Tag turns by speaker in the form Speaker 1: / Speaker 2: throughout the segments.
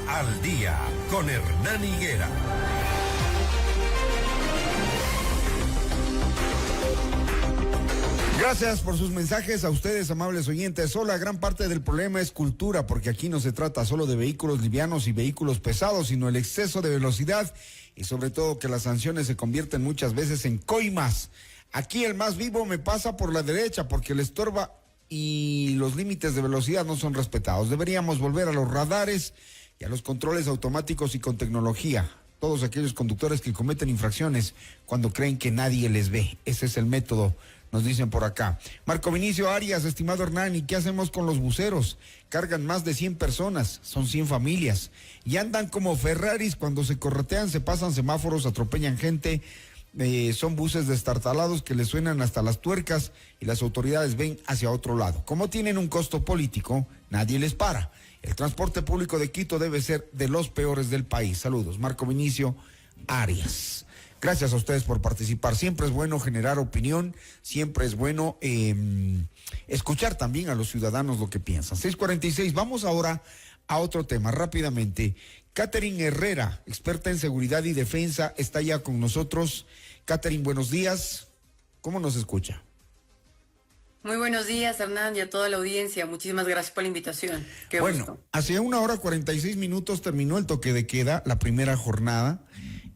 Speaker 1: al Día con Hernán Higuera.
Speaker 2: Gracias por sus mensajes a ustedes, amables oyentes. Hola, gran parte del problema es cultura, porque aquí no se trata solo de vehículos livianos y vehículos pesados, sino el exceso de velocidad y sobre todo que las sanciones se convierten muchas veces en coimas. Aquí el más vivo me pasa por la derecha porque le estorba y los límites de velocidad no son respetados. Deberíamos volver a los radares y a los controles automáticos y con tecnología. Todos aquellos conductores que cometen infracciones cuando creen que nadie les ve. Ese es el método, nos dicen por acá. Marco Vinicio Arias, estimado Hernán, ¿y qué hacemos con los buceros? Cargan más de 100 personas, son 100 familias, y andan como Ferraris cuando se corretean, se pasan semáforos, atropellan gente. Son buses destartalados que les suenan hasta las tuercas y las autoridades ven hacia otro lado. Como tienen un costo político, nadie les para. El transporte público de Quito debe ser de los peores del país. Saludos, Marco Vinicio Arias. Gracias a ustedes por participar. Siempre es bueno generar opinión, siempre es bueno escuchar también a los ciudadanos lo que piensan. 6:46, vamos ahora a otro tema rápidamente. Catherine Herrera, experta en seguridad y defensa, está ya con nosotros. Catherine, buenos días. ¿Cómo nos escucha?
Speaker 3: Muy buenos días, Hernán, y a toda la audiencia. Muchísimas gracias por la invitación. Qué gusto.
Speaker 2: Hace 1:46 terminó el toque de queda, la primera jornada,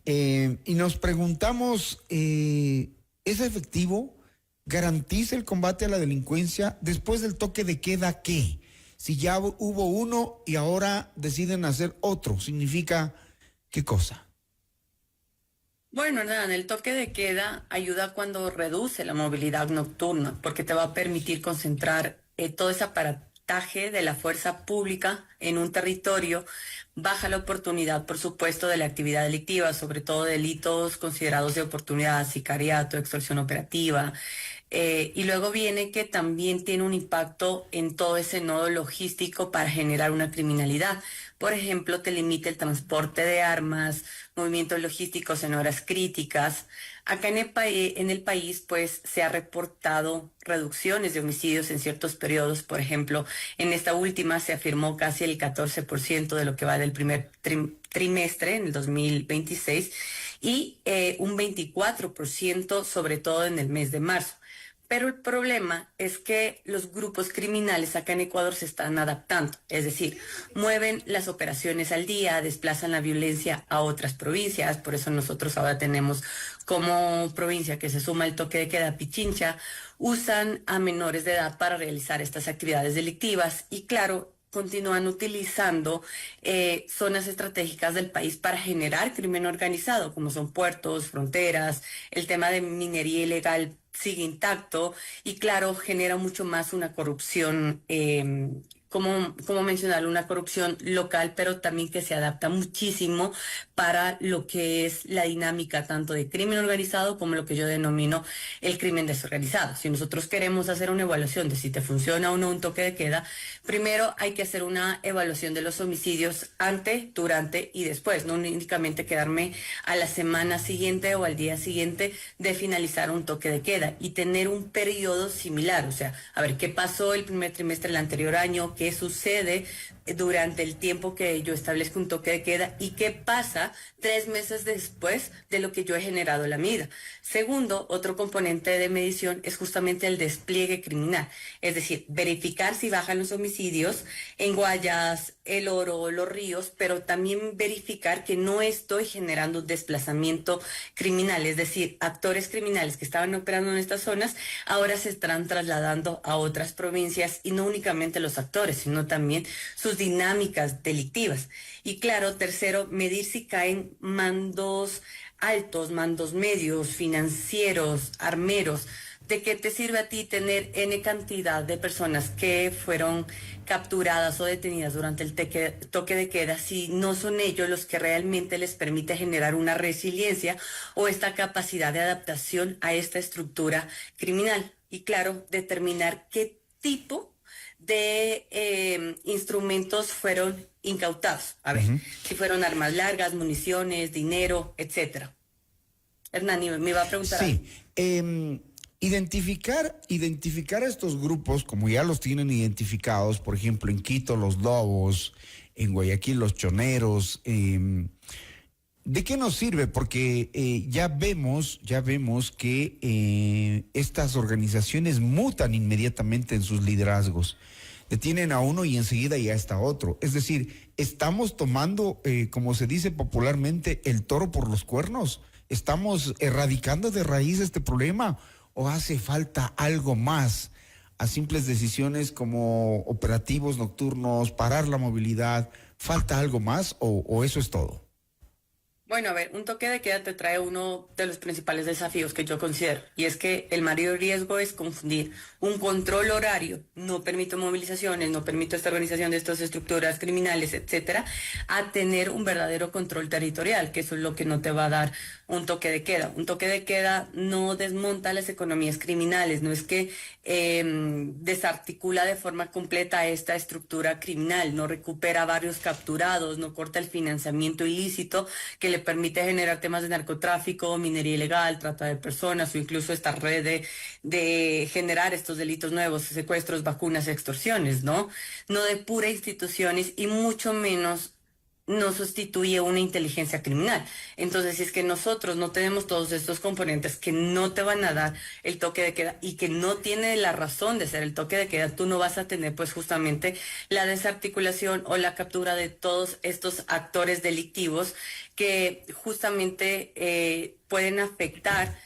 Speaker 2: y nos preguntamos, ¿es efectivo? ¿Garantiza el combate a la delincuencia? Después del toque de queda, ¿qué? Si ya hubo uno y ahora deciden hacer otro, ¿significa qué cosa?
Speaker 3: Bueno, Hernán, el toque de queda ayuda cuando reduce la movilidad nocturna, porque te va a permitir concentrar todo ese aparataje de la fuerza pública en un territorio. Baja la oportunidad, por supuesto, de la actividad delictiva, sobre todo delitos considerados de oportunidad, sicariato, extorsión operativa. Y luego viene que también tiene un impacto en todo ese nodo logístico para generar una criminalidad. Por ejemplo, te limita el transporte de armas, movimientos logísticos en horas críticas. Acá en el país, pues, se ha reportado reducciones de homicidios en ciertos periodos. Por ejemplo, en esta última se afirmó casi el 14% de lo que va del primer trimestre en el 2026 y un 24% sobre todo en el mes de marzo. Pero el problema es que los grupos criminales acá en Ecuador se están adaptando, es decir, mueven las operaciones al día, desplazan la violencia a otras provincias. Por eso nosotros ahora tenemos como provincia que se suma el toque de queda Pichincha, usan a menores de edad para realizar estas actividades delictivas y claro, continúan utilizando zonas estratégicas del país para generar crimen organizado, como son puertos, fronteras. El tema de minería ilegal sigue intacto y claro, genera mucho más una corrupción, como mencionarlo, una corrupción local, pero también que se adapta muchísimo para lo que es la dinámica tanto de crimen organizado como lo que yo denomino el crimen desorganizado. Si nosotros queremos hacer una evaluación de si te funciona o no un toque de queda, primero hay que hacer una evaluación de los homicidios antes, durante y después, no únicamente quedarme a la semana siguiente o al día siguiente de finalizar un toque de queda y tener un periodo similar, o sea, a ver qué pasó el primer trimestre del anterior año, qué sucede durante el tiempo que yo establezco un toque de queda y qué pasa 3 meses después de lo que yo he generado la medida. Segundo, otro componente de medición es justamente el despliegue criminal, es decir, verificar si bajan los homicidios en Guayas, El Oro, Los Ríos, pero también verificar que no estoy generando un desplazamiento criminal, es decir, actores criminales que estaban operando en estas zonas ahora se están trasladando a otras provincias y no únicamente los actores, sino también sus dinámicas delictivas. Y claro, tercero, medir si caen mandos altos, mandos medios, financieros, armeros. ¿De qué te sirve a ti tener N cantidad de personas que fueron capturadas o detenidas durante el toque de queda si no son ellos los que realmente les permite generar una resiliencia o esta capacidad de adaptación a esta estructura criminal? Y claro, determinar qué tipo de instrumentos fueron incautados. A ver, si fueron armas largas, municiones, dinero, etcétera. Hernán, me iba a preguntar.
Speaker 2: Sí, Identificar a estos grupos, como ya los tienen identificados, por ejemplo, en Quito los Lobos, en Guayaquil los Choneros, ¿de qué nos sirve? Porque ya vemos que estas organizaciones mutan inmediatamente en sus liderazgos. Detienen a uno y enseguida ya está otro. Es decir, estamos tomando, como se dice popularmente, el toro por los cuernos. ¿Estamos erradicando de raíz este problema o hace falta algo más a simples decisiones como operativos nocturnos, parar la movilidad? ¿Falta algo más o eso es todo?
Speaker 3: Bueno, a ver, un toque de queda te trae uno de los principales desafíos que yo considero, y es que el mayor riesgo es confundir un control horario, no permito movilizaciones, no permito esta organización de estas estructuras criminales, etcétera, a tener un verdadero control territorial, que eso es lo que no te va a dar un toque de queda. Un toque de queda no desmonta las economías criminales, no es que desarticula de forma completa esta estructura criminal, no recupera varios capturados, no corta el financiamiento ilícito que le permite generar temas de narcotráfico, minería ilegal, trata de personas o incluso esta red de generar estos delitos nuevos, secuestros, vacunas, extorsiones, ¿no? No depura instituciones y mucho menos no sustituye una inteligencia criminal. Entonces, si es que nosotros no tenemos todos estos componentes que no te van a dar el toque de queda y que no tiene la razón de ser el toque de queda, tú no vas a tener pues justamente la desarticulación o la captura de todos estos actores delictivos que justamente pueden afectar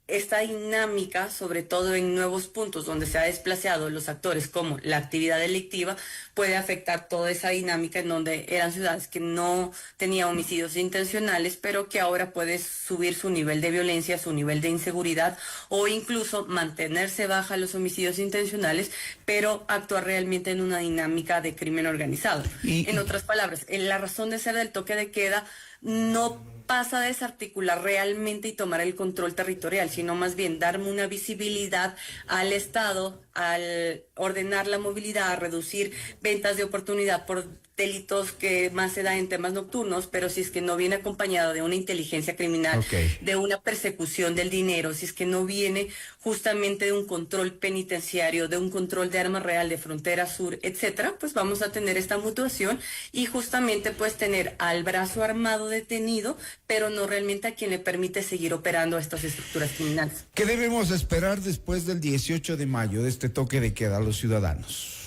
Speaker 3: esta dinámica, sobre todo en nuevos puntos donde se ha desplazado los actores como la actividad delictiva, puede afectar toda esa dinámica en donde eran ciudades que no tenían homicidios intencionales, pero que ahora puede subir su nivel de violencia, su nivel de inseguridad o incluso mantenerse baja los homicidios intencionales, pero actuar realmente en una dinámica de crimen organizado. En otras palabras, la razón de ser del toque de queda no pasa a desarticular realmente y tomar el control territorial, sino más bien darme una visibilidad al Estado, al ordenar la movilidad, a reducir ventas de oportunidad por delitos que más se dan en temas nocturnos, pero si es que no viene acompañado de una inteligencia criminal, de una persecución del dinero, si es que no viene justamente de un control penitenciario, de un control de arma real de frontera sur, etcétera, pues vamos a tener esta mutuación y justamente pues tener al brazo armado detenido, pero no realmente a quien le permite seguir operando estas estructuras criminales.
Speaker 2: ¿Qué debemos esperar después del 18 de mayo de este toque de queda a los ciudadanos?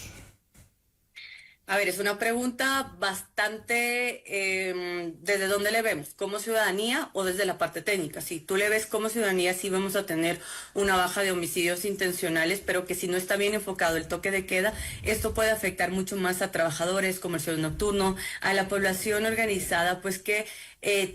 Speaker 3: A ver, es una pregunta bastante, ¿desde dónde le vemos? ¿Como ciudadanía o desde la parte técnica? Si tú le ves como ciudadanía, sí vamos a tener una baja de homicidios intencionales, pero que si no está bien enfocado el toque de queda, esto puede afectar mucho más a trabajadores, comercio nocturno, a la población organizada, pues que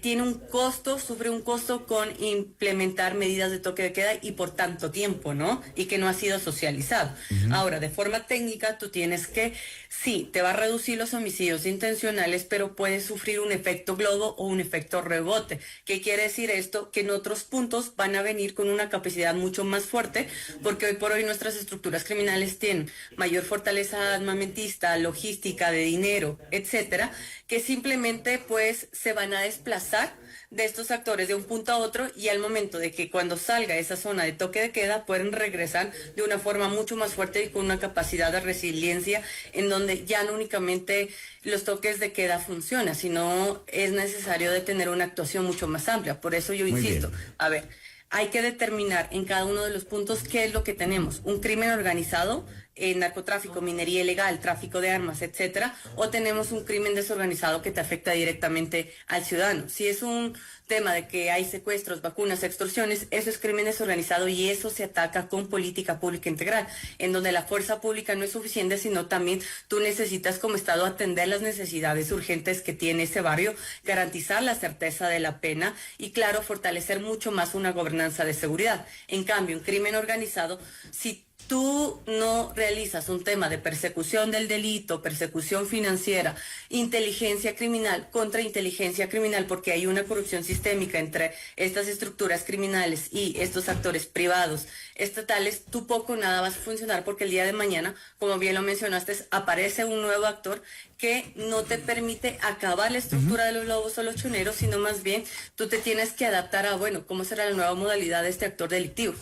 Speaker 3: tiene un costo, sufre un costo con implementar medidas de toque de queda y por tanto tiempo, ¿no? Y que no ha sido socializado. Ahora, de forma técnica, tú tienes que, sí, te va a reducir los homicidios intencionales, pero puedes sufrir un efecto globo o un efecto rebote. ¿Qué quiere decir esto? Que en otros puntos van a venir con una capacidad mucho más fuerte, porque hoy por hoy nuestras estructuras criminales tienen mayor fortaleza armamentista, logística, de dinero, etcétera, que simplemente pues se van a desplazar de estos actores de un punto a otro y al momento de que cuando salga esa zona de toque de queda pueden regresar de una forma mucho más fuerte y con una capacidad de resiliencia en donde ya no únicamente los toques de queda funcionan, sino es necesario de tener una actuación mucho más amplia. Por eso yo insisto, a ver, hay que determinar en cada uno de los puntos qué es lo que tenemos. Un crimen organizado, narcotráfico, minería ilegal, tráfico de armas, etcétera, o tenemos un crimen desorganizado que te afecta directamente al ciudadano. Si es un tema de que hay secuestros, vacunas, extorsiones, eso es crimen desorganizado y eso se ataca con política pública integral, en donde la fuerza pública no es suficiente, sino también tú necesitas como Estado atender las necesidades urgentes que tiene ese barrio, garantizar la certeza de la pena y, claro, fortalecer mucho más una gobernanza de seguridad. En cambio, un crimen organizado, si tú no realizas un tema de persecución del delito, persecución financiera, inteligencia criminal contra inteligencia criminal, porque hay una corrupción sistémica entre estas estructuras criminales y estos actores privados, estatales, tú poco o nada vas a funcionar, porque el día de mañana, como bien lo mencionaste, aparece un nuevo actor que no te permite acabar la estructura de los lobos o los choneros, sino más bien tú te tienes que adaptar a, bueno, cómo será la nueva modalidad de este actor delictivo.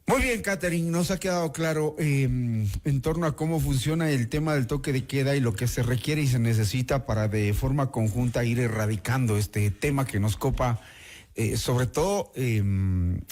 Speaker 2: Muy bien, Catherine, nos ha quedado claro en torno a cómo funciona el tema del toque de queda y lo que se requiere y se necesita para de forma conjunta ir erradicando este tema que nos copa, sobre todo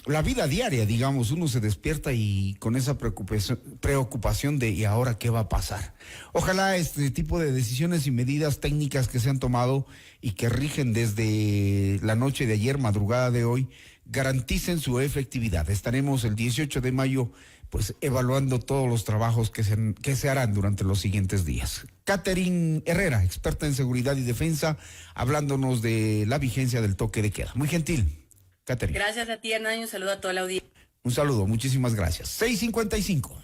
Speaker 2: la vida diaria, digamos. Uno se despierta y con esa preocupación de ¿y ahora qué va a pasar? Ojalá este tipo de decisiones y medidas técnicas que se han tomado y que rigen desde la noche de ayer, madrugada de hoy, garanticen su efectividad. Estaremos el 18 de mayo pues evaluando todos los trabajos que se harán durante los siguientes días. Catherine Herrera, experta en seguridad y defensa, hablándonos de la vigencia del toque de queda. Muy gentil, Catherine.
Speaker 3: Gracias a ti, Hernán, y un saludo a toda la audiencia.
Speaker 2: Un saludo, muchísimas gracias. 6:55.